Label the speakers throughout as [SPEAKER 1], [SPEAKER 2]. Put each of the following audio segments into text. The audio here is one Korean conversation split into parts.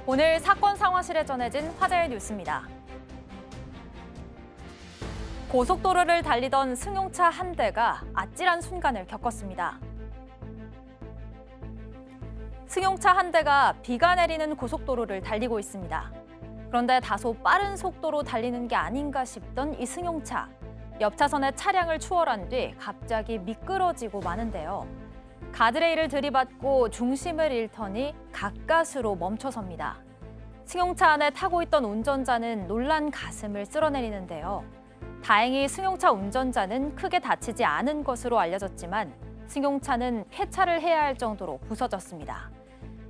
[SPEAKER 1] 오늘 사건 상황실에 전해진 화제의 뉴스입니다. 고속도로를 달리던 승용차 한 대가 아찔한 순간을 겪었습니다. 승용차 한 대가 비가 내리는 고속도로를 달리고 있습니다. 그런데 다소 빠른 속도로 달리는 게 아닌가 싶던 이 승용차. 옆 차선의 차량을 추월한 뒤 갑자기 미끄러지고 마는데요. 가드레일을 들이받고 중심을 잃더니 가까스로 멈춰섭니다. 승용차 안에 타고 있던 운전자는 놀란 가슴을 쓸어내리는데요. 다행히 승용차 운전자는 크게 다치지 않은 것으로 알려졌지만 승용차는 폐차를 해야 할 정도로 부서졌습니다.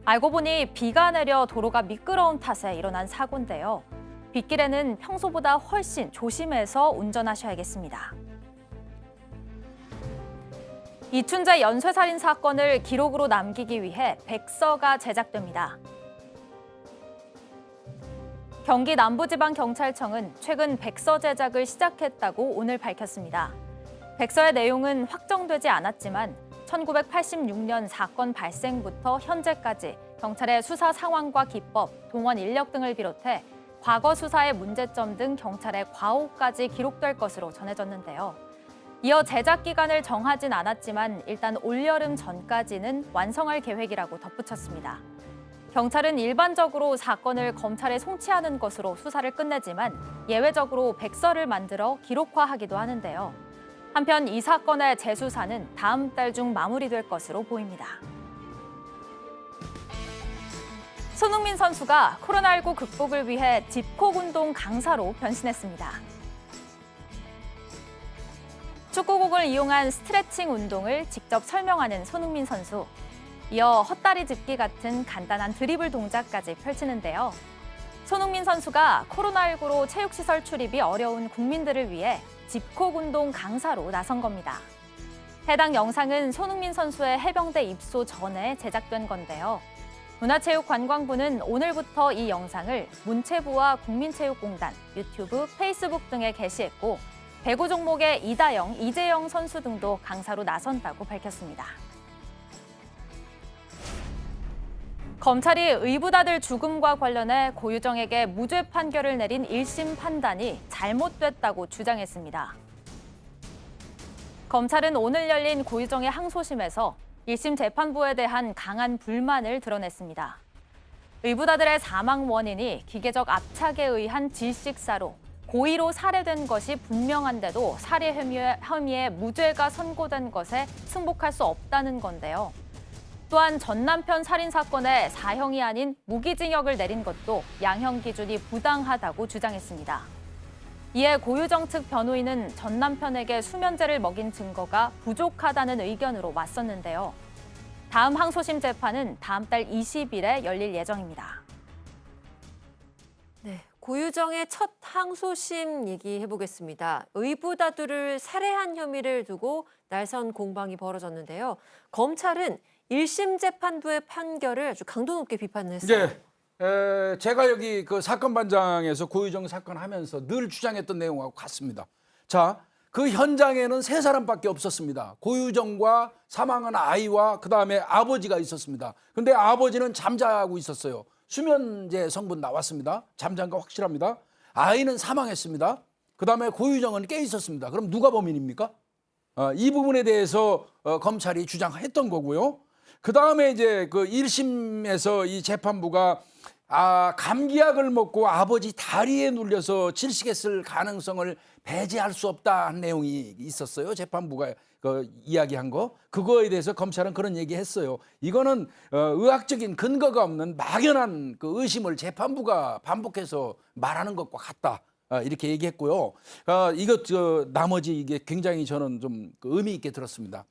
[SPEAKER 1] 알고 보니 비가 내려 도로가 미끄러운 탓에 일어난 사고인데요. 빗길에는 평소보다 훨씬 조심해서 운전하셔야겠습니다. 이춘재 연쇄살인 사건을 기록으로 남기기 위해 백서가 제작됩니다. 경기 남부지방경찰청은 최근 백서 제작을 시작했다고 오늘 밝혔습니다. 백서의 내용은 확정되지 않았지만 1986년 사건 발생부터 현재까지 경찰의 수사 상황과 기법, 동원 인력 등을 비롯해 과거 수사의 문제점 등 경찰의 과오까지 기록될 것으로 전해졌는데요. 이어 제작 기간을 정하진 않았지만 일단 올여름 전까지는 완성할 계획이라고 덧붙였습니다. 경찰은 일반적으로 사건을 검찰에 송치하는 것으로 수사를 끝내지만 예외적으로 백서를 만들어 기록화하기도 하는데요. 한편 이 사건의 재수사는 다음 달 중 마무리될 것으로 보입니다. 손흥민 선수가 코로나19 극복을 위해 집콕 운동 강사로 변신했습니다. 축구공을 이용한 스트레칭 운동을 직접 설명하는 손흥민 선수. 이어 헛다리 짚기 같은 간단한 드리블 동작까지 펼치는데요. 손흥민 선수가 코로나19로 체육시설 출입이 어려운 국민들을 위해 집콕 운동 강사로 나선 겁니다. 해당 영상은 손흥민 선수의 해병대 입소 전에 제작된 건데요. 문화체육관광부는 오늘부터 이 영상을 문체부와 국민체육공단, 유튜브, 페이스북 등에 게시했고 배구 종목의 이다영, 이재영 선수 등도 강사로 나선다고 밝혔습니다. 검찰이 의붓아들 죽음과 관련해 고유정에게 무죄 판결을 내린 1심 판단이 잘못됐다고 주장했습니다. 검찰은 오늘 열린 고유정의 항소심에서 1심 재판부에 대한 강한 불만을 드러냈습니다. 의붓아들의 사망 원인이 기계적 압착에 의한 질식사로 고의로 살해된 것이 분명한데도 살해 혐의에 무죄가 선고된 것에 승복할 수 없다는 건데요. 또한 전 남편 살인 사건에 사형이 아닌 무기징역을 내린 것도 양형 기준이 부당하다고 주장했습니다. 이에 고유정 측 변호인은 전 남편에게 수면제를 먹인 증거가 부족하다는 의견으로 맞섰는데요. 다음 항소심 재판은 다음 달 20일에 열릴 예정입니다.
[SPEAKER 2] 네, 고유정의 첫 항소심 얘기해보겠습니다. 의붓아들을 살해한 혐의를 두고 날선 공방이 벌어졌는데요. 검찰은 1심 재판부의 판결을 아주 강도 높게 비판을 했어요.
[SPEAKER 3] 네, 제가 여기 그 사건 반장에서 고유정 사건 하면서 늘 주장했던 내용하고 같습니다. 자, 그 현장에는 세 사람밖에 없었습니다. 고유정과 사망한 아이와 그다음에 아버지가 있었습니다. 근데 아버지는 잠자고 있었어요. 수면제 성분 나왔습니다. 잠자는 거 확실합니다. 아이는 사망했습니다. 그다음에 고유정은 깨 있었습니다. 그럼 누가 범인입니까? 이 부분에 대해서 검찰이 주장했던 거고요. 그 다음에 이제 그 1심에서 이 재판부가 감기약을 먹고 아버지 다리에 눌려서 질식했을 가능성을 배제할 수 없다는 내용이 있었어요. 재판부가 이야기한 거. 그거에 대해서 검찰은 그런 얘기했어요. 이거는 의학적인 근거가 없는 막연한 그 의심을 재판부가 반복해서 말하는 것과 같다. 이렇게 얘기했고요. 나머지 이게 굉장히 저는 좀 의미 있게 들었습니다.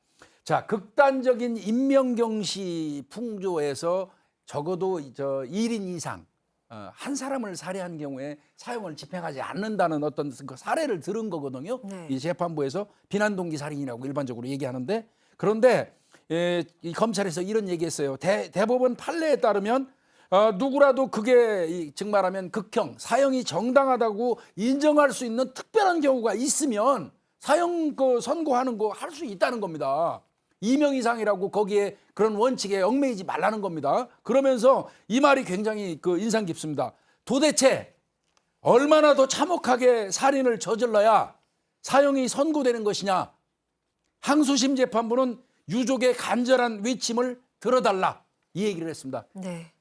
[SPEAKER 3] 자, 극단적인 인명경시 풍조에서 적어도 1인 이상 한 사람을 살해한 경우에 사형을 집행하지 않는다는 어떤 그 사례를 들은 거거든요.
[SPEAKER 2] 네. 이
[SPEAKER 3] 재판부에서 비난동기 살인이라고 일반적으로 얘기하는데, 그런데 이 검찰에서 이런 얘기했어요. 대법원 판례에 따르면 누구라도 그게 즉 말하면 극형, 사형이 정당하다고 인정할 수 있는 특별한 경우가 있으면 사형 선고하는 거 할 수 있다는 겁니다. 2명 이상이라고 거기에 그런 원칙에 얽매이지 말라는 겁니다. 그러면서 이 말이 굉장히 그 인상 깊습니다. 도대체 얼마나 더 참혹하게 살인을 저질러야 사형이 선고되는 것이냐. 항소심 재판부는 유족의 간절한 외침을 들어달라. 이 얘기를 했습니다.
[SPEAKER 2] 네.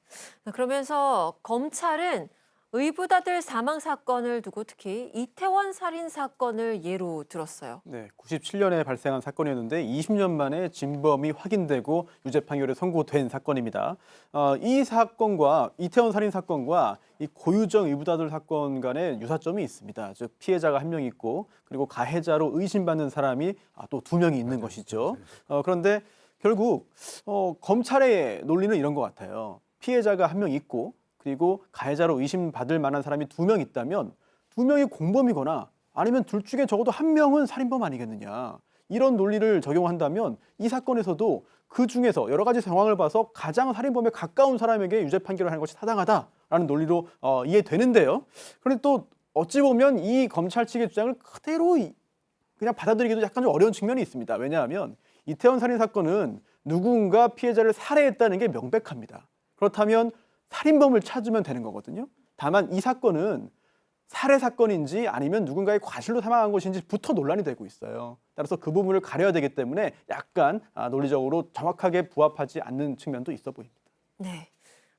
[SPEAKER 2] 그러면서 검찰은 의붓아들 사망 사건을 두고 특히 이태원 살인 사건을 예로 들었어요.
[SPEAKER 4] 네, 97년에 발생한 사건이었는데 20년 만에 진범이 확인되고 유죄 판결이 선고된 사건입니다. 이 사건과 이태원 살인 사건과 이 고유정 의붓아들 사건 간에 유사점이 있습니다. 즉 피해자가 한 명 있고 그리고 가해자로 의심받는 사람이 또 2명이 있는 것이죠. 그런데 결국 검찰의 논리는 이런 것 같아요. 피해자가 한 명 있고 그리고 가해자로 의심받을 만한 사람이 2명 있다면 2명이 공범이거나 아니면 둘 중에 적어도 1명은 살인범 아니겠느냐. 이런 논리를 적용한다면 이 사건에서도 그 중에서 여러 가지 상황을 봐서 가장 살인범에 가까운 사람에게 유죄 판결을 하는 것이 타당하다라는 논리로 이해되는데요. 그런데 또 어찌 보면 이 검찰 측의 주장을 그대로 그냥 받아들이기도 약간 좀 어려운 측면이 있습니다. 왜냐하면 이태원 살인 사건은 누군가 피해자를 살해했다는 게 명백합니다. 그렇다면 살인범을 찾으면 되는 거거든요. 다만 이 사건은 살해 사건인지 아니면 누군가의 과실로 사망한 것인지부터 논란이 되고 있어요. 따라서 그 부분을 가려야 되기 때문에 약간 논리적으로 정확하게 부합하지 않는 측면도 있어 보입니다.
[SPEAKER 2] 네.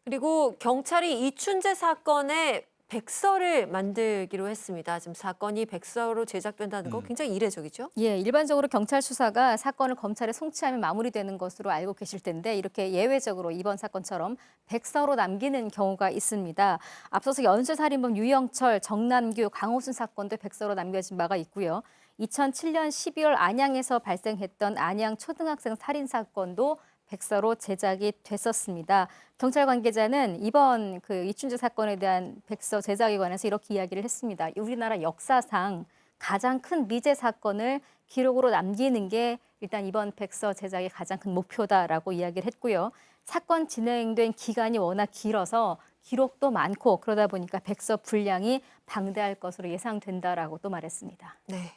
[SPEAKER 2] 그리고 경찰이 이춘재 사건에 백서를 만들기로 했습니다. 지금 사건이 백서로 제작된다는 거 굉장히 이례적이죠?
[SPEAKER 5] 예, 일반적으로 경찰 수사가 사건을 검찰에 송치하면 마무리되는 것으로 알고 계실 텐데 이렇게 예외적으로 이번 사건처럼 백서로 남기는 경우가 있습니다. 앞서서 연쇄살인범 유영철, 정남규, 강호순 사건도 백서로 남겨진 바가 있고요. 2007년 12월 안양에서 발생했던 안양 초등학생 살인 사건도 백서로 제작이 됐었습니다. 경찰 관계자는 이번 그 이춘재 사건에 대한 백서 제작에 관해서 이렇게 이야기를 했습니다. 우리나라 역사상 가장 큰 미제 사건을 기록으로 남기는 게 일단 이번 백서 제작의 가장 큰 목표다라고 이야기를 했고요. 사건 진행된 기간이 워낙 길어서 기록도 많고 그러다 보니까 백서 분량이 방대할 것으로 예상된다라고 또 말했습니다.
[SPEAKER 2] 네.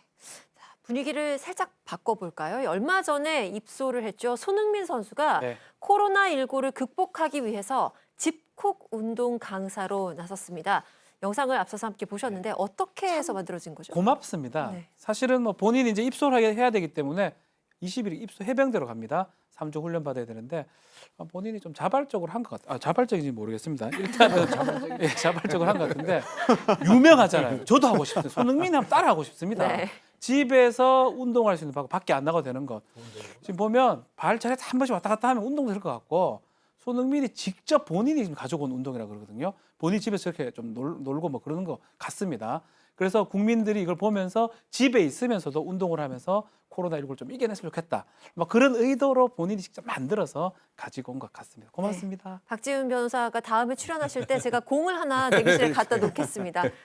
[SPEAKER 2] 분위기를 살짝 바꿔볼까요? 얼마 전에 입소를 했죠. 손흥민 선수가
[SPEAKER 4] 네.
[SPEAKER 2] 코로나19를 극복하기 위해서 집콕 운동 강사로 나섰습니다. 영상을 앞서서 함께 보셨는데 어떻게 해서 만들어진 거죠?
[SPEAKER 6] 고맙습니다.
[SPEAKER 2] 네.
[SPEAKER 6] 사실은 뭐 본인이 이제 입소를 해야 되기 때문에 20일 입소 해병대로 갑니다. 3주 훈련 받아야 되는데 본인이 좀 자발적으로 한 것 같아요. 자발적인지 모르겠습니다. 일단은 자발적으로 한 것 같은데 유명하잖아요. 저도 하고 싶어요. 손흥민이 한번 따라 하고 싶습니다.
[SPEAKER 2] 네.
[SPEAKER 6] 집에서 운동할 수 있는 방법, 밖에 안 나가도 되는 것. 지금 보면 발차례 한 번씩 왔다 갔다 하면 운동 될 것 같고 손흥민이 직접 본인이 지금 가져온 운동이라고 그러거든요. 본인 집에서 이렇게 좀 놀고 뭐 그러는 것 같습니다. 그래서 국민들이 이걸 보면서 집에 있으면서도 운동을 하면서 코로나19를 좀 이겨냈으면 좋겠다. 뭐 그런 의도로 본인이 직접 만들어서 가지고 온 것 같습니다. 고맙습니다.
[SPEAKER 2] 박지훈 변호사가 다음에 출연하실 때 제가 공을 하나 대기실에 갖다 놓겠습니다.